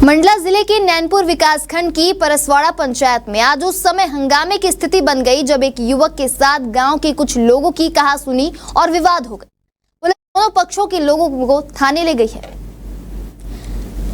मंडला जिले के नैनपुर विकासखंड की परसवाड़ा पंचायत में आज उस समय हंगामे की स्थिति बन गई जब एक युवक के साथ गांव के कुछ लोगों की कहासुनी और विवाद हो गई। पुलिस दोनों पक्षों के लोगों को थाने ले गई है।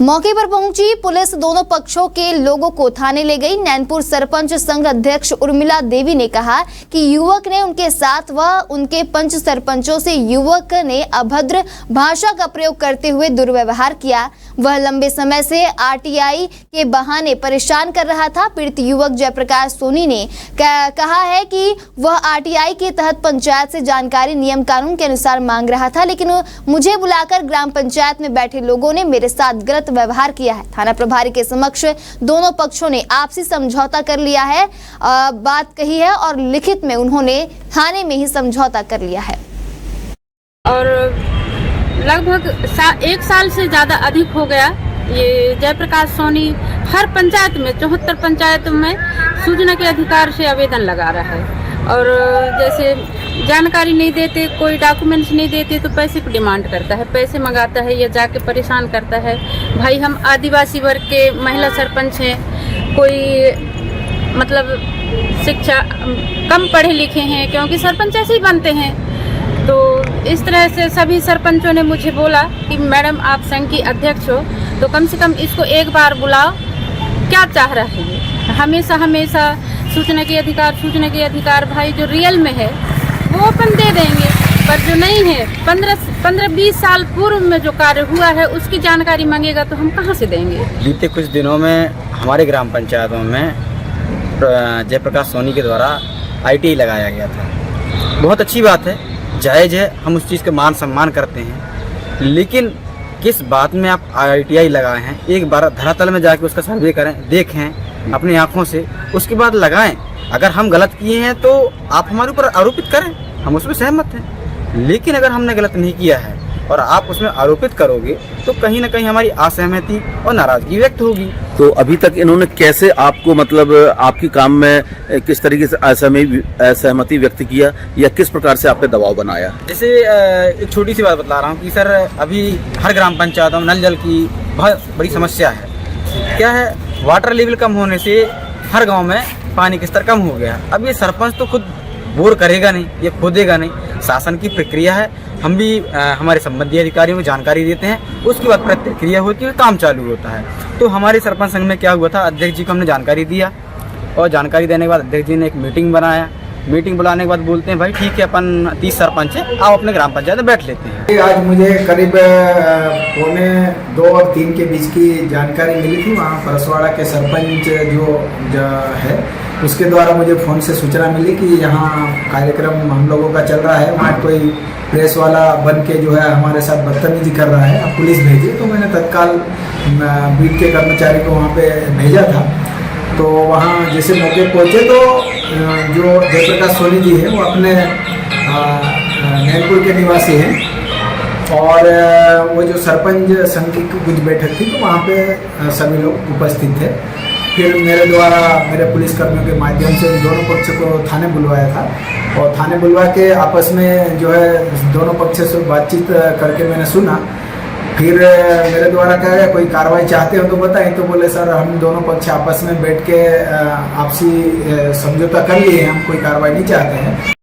मौके पर पहुंची पुलिस दोनों पक्षों के लोगों को थाने ले गई। नैनपुर सरपंच संघ अध्यक्ष उर्मिला देवी ने कहा कि युवक ने उनके साथ व उनके पंच सरपंचों से युवक ने अभद्र भाषा का प्रयोग करते हुए दुर्व्यवहार किया। वह लंबे समय से आरटीआई के बहाने परेशान कर रहा था। पीड़ित युवक जयप्रकाश सोनी ने कहा है कि वह आरटीआई के तहत पंचायत से जानकारी नियम कानून के अनुसार मांग रहा था, लेकिन मुझे बुलाकर ग्राम पंचायत में बैठे लोगों ने मेरे साथ गलत व्यवहार किया है। थाना प्रभारी के समक्ष दोनों पक्षों ने आपसी समझौता कर लिया है, बात कही है और लिखित में उन्होंने थाने में ही समझौता कर लिया है। और लगभग 1 साल से ज़्यादा अधिक हो गया ये जयप्रकाश सोनी हर पंचायत में 74 पंचायतों में सूचना के अधिकार से आवेदन लगा रहा है। और जैसे जानकारी नहीं देते, कोई डॉक्यूमेंट्स नहीं देते तो पैसे की डिमांड करता है, पैसे मंगाता है या जाके परेशान करता है। भाई हम आदिवासी वर्ग के महिला सरपंच हैं, कोई मतलब शिक्षा कम पढ़े लिखे हैं, क्योंकि सरपंच ऐसे ही बनते हैं। तो इस तरह से सभी सरपंचों ने मुझे बोला कि मैडम आप संघ की अध्यक्ष हो तो कम से कम इसको एक बार बुलाओ, क्या चाह रहे हैं। हमेशा सूचना के अधिकार भाई जो रियल में है वो अपन दे देंगे, पर जो नहीं है 15-20 साल पूर्व में जो कार्य हुआ है उसकी जानकारी मांगेगा तो हम कहाँ से देंगे। बीते कुछ दिनों में हमारे ग्राम पंचायतों में जयप्रकाश सोनी के द्वारा आईटीआई लगाया गया था। बहुत अच्छी बात है, जायज़ है, हम उस चीज़ का मान सम्मान करते हैं, लेकिन किस बात में आप आईटीआई लगाए हैं, एक बार धरातल में जाके उसका सर्वे करें, देखें अपनी आंखों से, उसके बाद लगाएं। अगर हम गलत किए हैं तो आप हमारे ऊपर आरोपित करें, हम उसमें सहमत हैं, लेकिन अगर हमने गलत नहीं किया है और आप उसमें आरोपित करोगे तो कहीं ना कहीं हमारी असहमति और नाराजगी व्यक्त होगी। तो अभी तक इन्होंने कैसे आपको मतलब आपके काम में किस तरीके से असहमति व्यक्त किया या किस प्रकार से आपने दबाव बनाया? जैसे एक छोटी सी बात बता रहा हूँ कि सर अभी हर ग्राम पंचायतों में नल जल की बहुत बड़ी समस्या है। क्या है, वाटर लेवल कम होने से हर गाँव में पानी का स्तर कम हो गया। अब ये सरपंच तो खुद बोर करेगा नहीं, ये खोदेगा नहीं, शासन की प्रक्रिया है। हम भी हमारे संबंधित अधिकारियों को जानकारी देते हैं, उसके बाद प्रतिक्रिया होती है, काम चालू होता है। तो हमारे सरपंच संघ में क्या हुआ था, अध्यक्ष जी को हमने जानकारी दिया और जानकारी देने के बाद अध्यक्ष जी ने एक मीटिंग बनाया। मीटिंग बुलाने के बाद बोलते हैं भाई ठीक है, अपन 30 सरपंच हैं, आप अपने ग्राम पंचायत में बैठ लेते हैं। आज मुझे करीब 2 और 3 के बीच की जानकारी मिली थी। वहाँ परसवाड़ा के सरपंच जो है उसके द्वारा मुझे फ़ोन से सूचना मिली कि यहाँ कार्यक्रम हम लोगों का चल रहा है, वहाँ कोई प्रेस वाला बन के जो है हमारे साथ बदतमीजी कर रहा है, अब पुलिस भेजी। तो मैंने तत्काल बीट के कर्मचारी को वहाँ पे भेजा था। तो वहाँ जैसे मौके पहुँचे तो जो जयप्रकाश सोनी जी है वो अपने नैनपुर के निवासी हैं और वो जो सरपंच संघ की कुछ बैठक थी तो वहाँ पे सभी लोग उपस्थित थे। फिर मेरे द्वारा मेरे पुलिसकर्मियों के माध्यम से दोनों पक्ष को थाने बुलवाया था और थाने बुलवा के आपस में जो है दोनों पक्ष से बातचीत करके मैंने सुना। फिर मेरे द्वारा कहा गया कोई कार्रवाई चाहते हो तो बताएं, तो बोले सर हम दोनों पक्ष आपस में बैठ के आपसी समझौता कर लिए हैं, हम कोई कार्रवाई नहीं चाहते हैं।